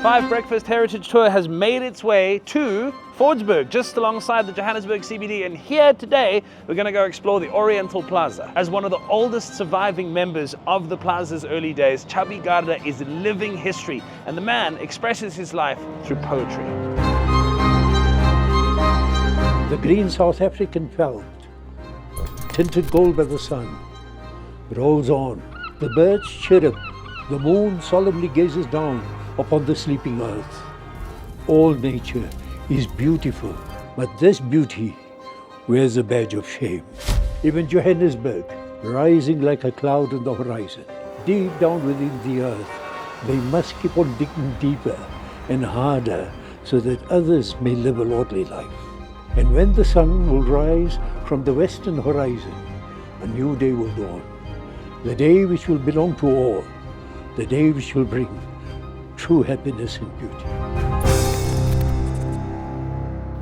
5 Breakfast Heritage Tour has made its way to Fordsburg, just alongside the Johannesburg CBD, and here today we're going to go explore the Oriental Plaza. As one of the oldest surviving members of the plaza's early days, Chubby Garda is living history, and the man expresses his life through poetry. The green South African felt, tinted gold by the sun, rolls on. The birds chirrup, the moon solemnly gazes down upon the sleeping earth. All nature is beautiful, but this beauty wears a badge of shame. Even Johannesburg, rising like a cloud on the horizon, deep down within the earth, they must keep on digging deeper and harder so that others may live a lordly life. And when the sun will rise from the western horizon, a new day will dawn. The day which will belong to all, the day which will bring true happiness and beauty.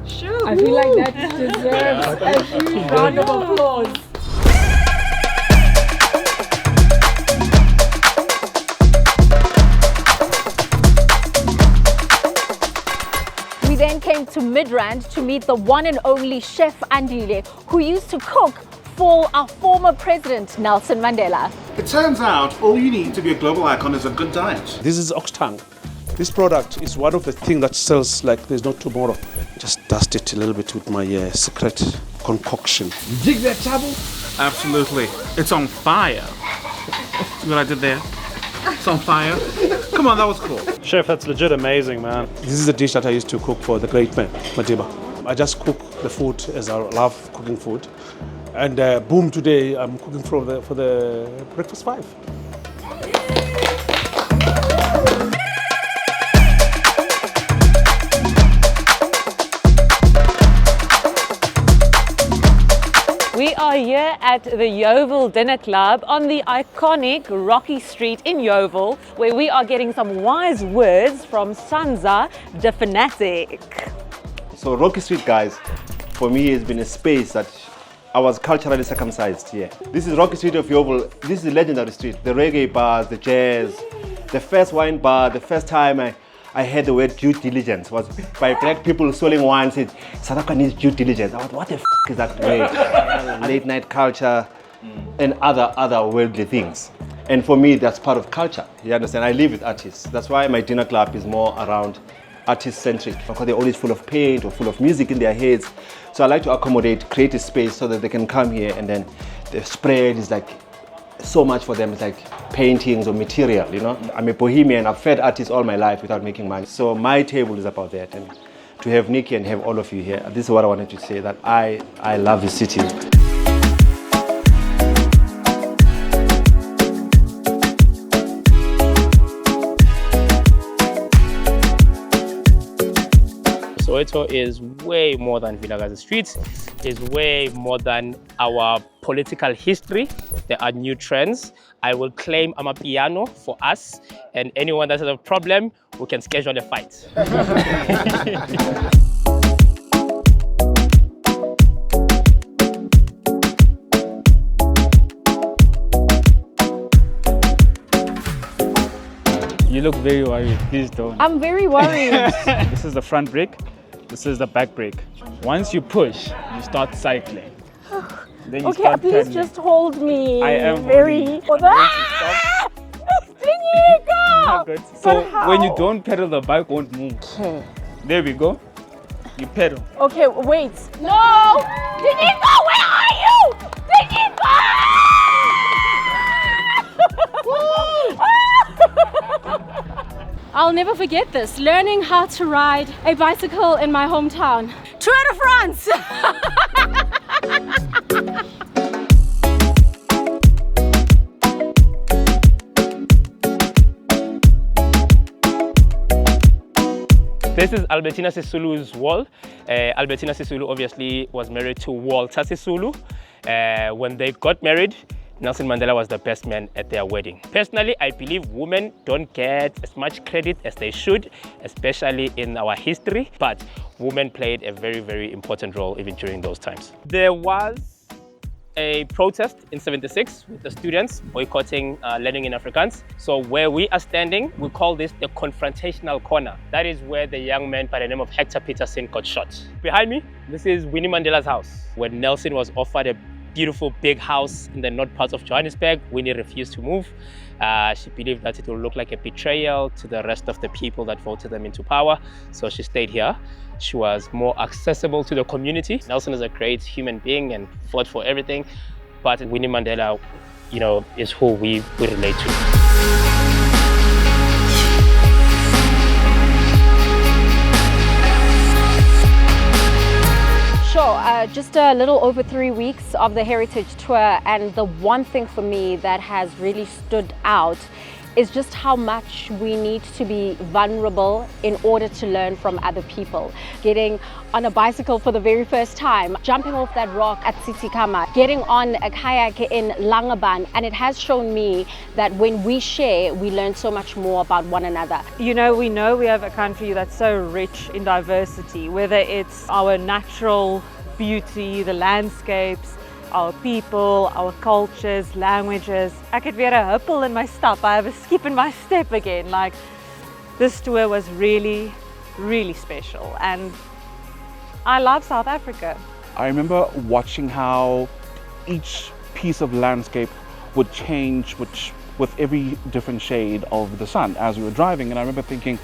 Sure. I feel like that deserves a huge round of applause. We then came to Midrand to meet the one and only Chef Andile, who used to cook for our former president, Nelson Mandela. It turns out all you need to be a global icon is a good diet. This is ox tongue. This product is one of the things that sells like there's no tomorrow. Just dust it a little bit with my secret concoction. You dig that, Tabo? Absolutely. It's on fire. See what I did there? It's on fire. Come on, that was cool. Chef, that's legit amazing, man. This is a dish that I used to cook for the great man, Madiba. I just cook the food as I love cooking food. And boom, today I'm cooking for the Breakfast 5. We are here at the Yoeville Dinner Club on the iconic Rockey Street in Yeoville, where we are getting some wise words from Sanza Da Fanatic. So Rockey Street, guys, for me has been a space that I was culturally circumcised here. This is Rockey Street of Yeoville. This is a legendary street. The reggae bars, the jazz, the first wine bar, the first time I heard the word due diligence was by black people selling wine, said, South Africa needs due diligence. I thought, what the is that word? Late night culture and other worldly things. And for me, that's part of culture. You understand? I live with artists. That's why my dinner club is more around artist-centric, because they're always full of paint or full of music in their heads. So I like to accommodate, create a space so that they can come here, and then the spread is like so much for them. It's like paintings or material, you know. I'm a Bohemian. I've fed artists all my life without making money. So my table is about that. And to have Nikki and have all of you here, this is what I wanted to say, that I love the city. Soweto is way more than Vilakazi Street, is way more than our political history. There are new trends. I will claim Amapiano for us, and anyone that has a problem, we can schedule a fight. You look very worried, please don't. I'm very worried. This is the front brake, this is the back brake. Once you push, you start cycling. Then you Okay, start please pedaling. just hold me. I am very. Ah! Stingy, go! Not good. So when you don't pedal, the bike won't move. Okay. There we go. You pedal. Okay, wait. No! Diniko, where are you? Diniko! I'll never forget this, learning how to ride a bicycle in my hometown. Tour de France! This is Albertina Sisulu's wall. Albertina Sisulu obviously was married to Walter Sisulu. When they got married, Nelson Mandela was the best man at their wedding. Personally, I believe women don't get as much credit as they should, especially in our history, but women played a very, very important role even during those times. There was a protest in '76 with the students boycotting learning in Afrikaans. So where we are standing, we call this the confrontational corner. That is where the young man by the name of Hector Peterson got shot. Behind me, this is Winnie Mandela's house. When Nelson was offered a beautiful big house in the north part of Johannesburg, Winnie refused to move. She believed that it will look like a betrayal to the rest of the people that voted them into power. So she stayed here. She was more accessible to the community. Nelson is a great human being and fought for everything. But Winnie Mandela, you know, is who we relate to. Sure, just a little over 3 weeks of the heritage tour, and the one thing for me that has really stood out is just how much we need to be vulnerable in order to learn from other people. Getting on a bicycle for the very first time, jumping off that rock at Tsitsikamma, getting on a kayak in Langebaan, and it has shown me that when we share, we learn so much more about one another. You know we have a country that's so rich in diversity, whether it's our natural beauty, the landscapes, our people, our cultures, languages. Ek het weer 'n huppel in my stap. I have a skip in my step again. Like, this tour was really, really special, and I love South Africa. I remember watching how each piece of landscape would change with every different shade of the sun as we were driving, and I remember thinking,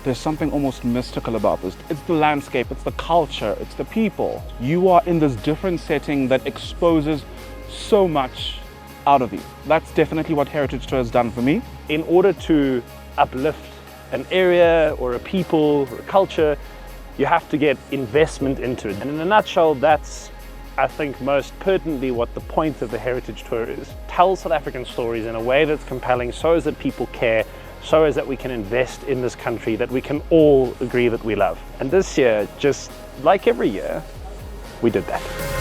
there's something almost mystical about this. It's the landscape, it's the culture, it's the people. You are in this different setting that exposes so much out of you. That's definitely what Heritage Tour has done for me. In order to uplift an area or a people or a culture, you have to get investment into it. And in a nutshell, that's, I think, most pertinently what the point of the Heritage Tour is. Tell South African stories in a way that's compelling so as that people care, so as that we can invest in this country that we can all agree that we love. And this year, just like every year, we did that.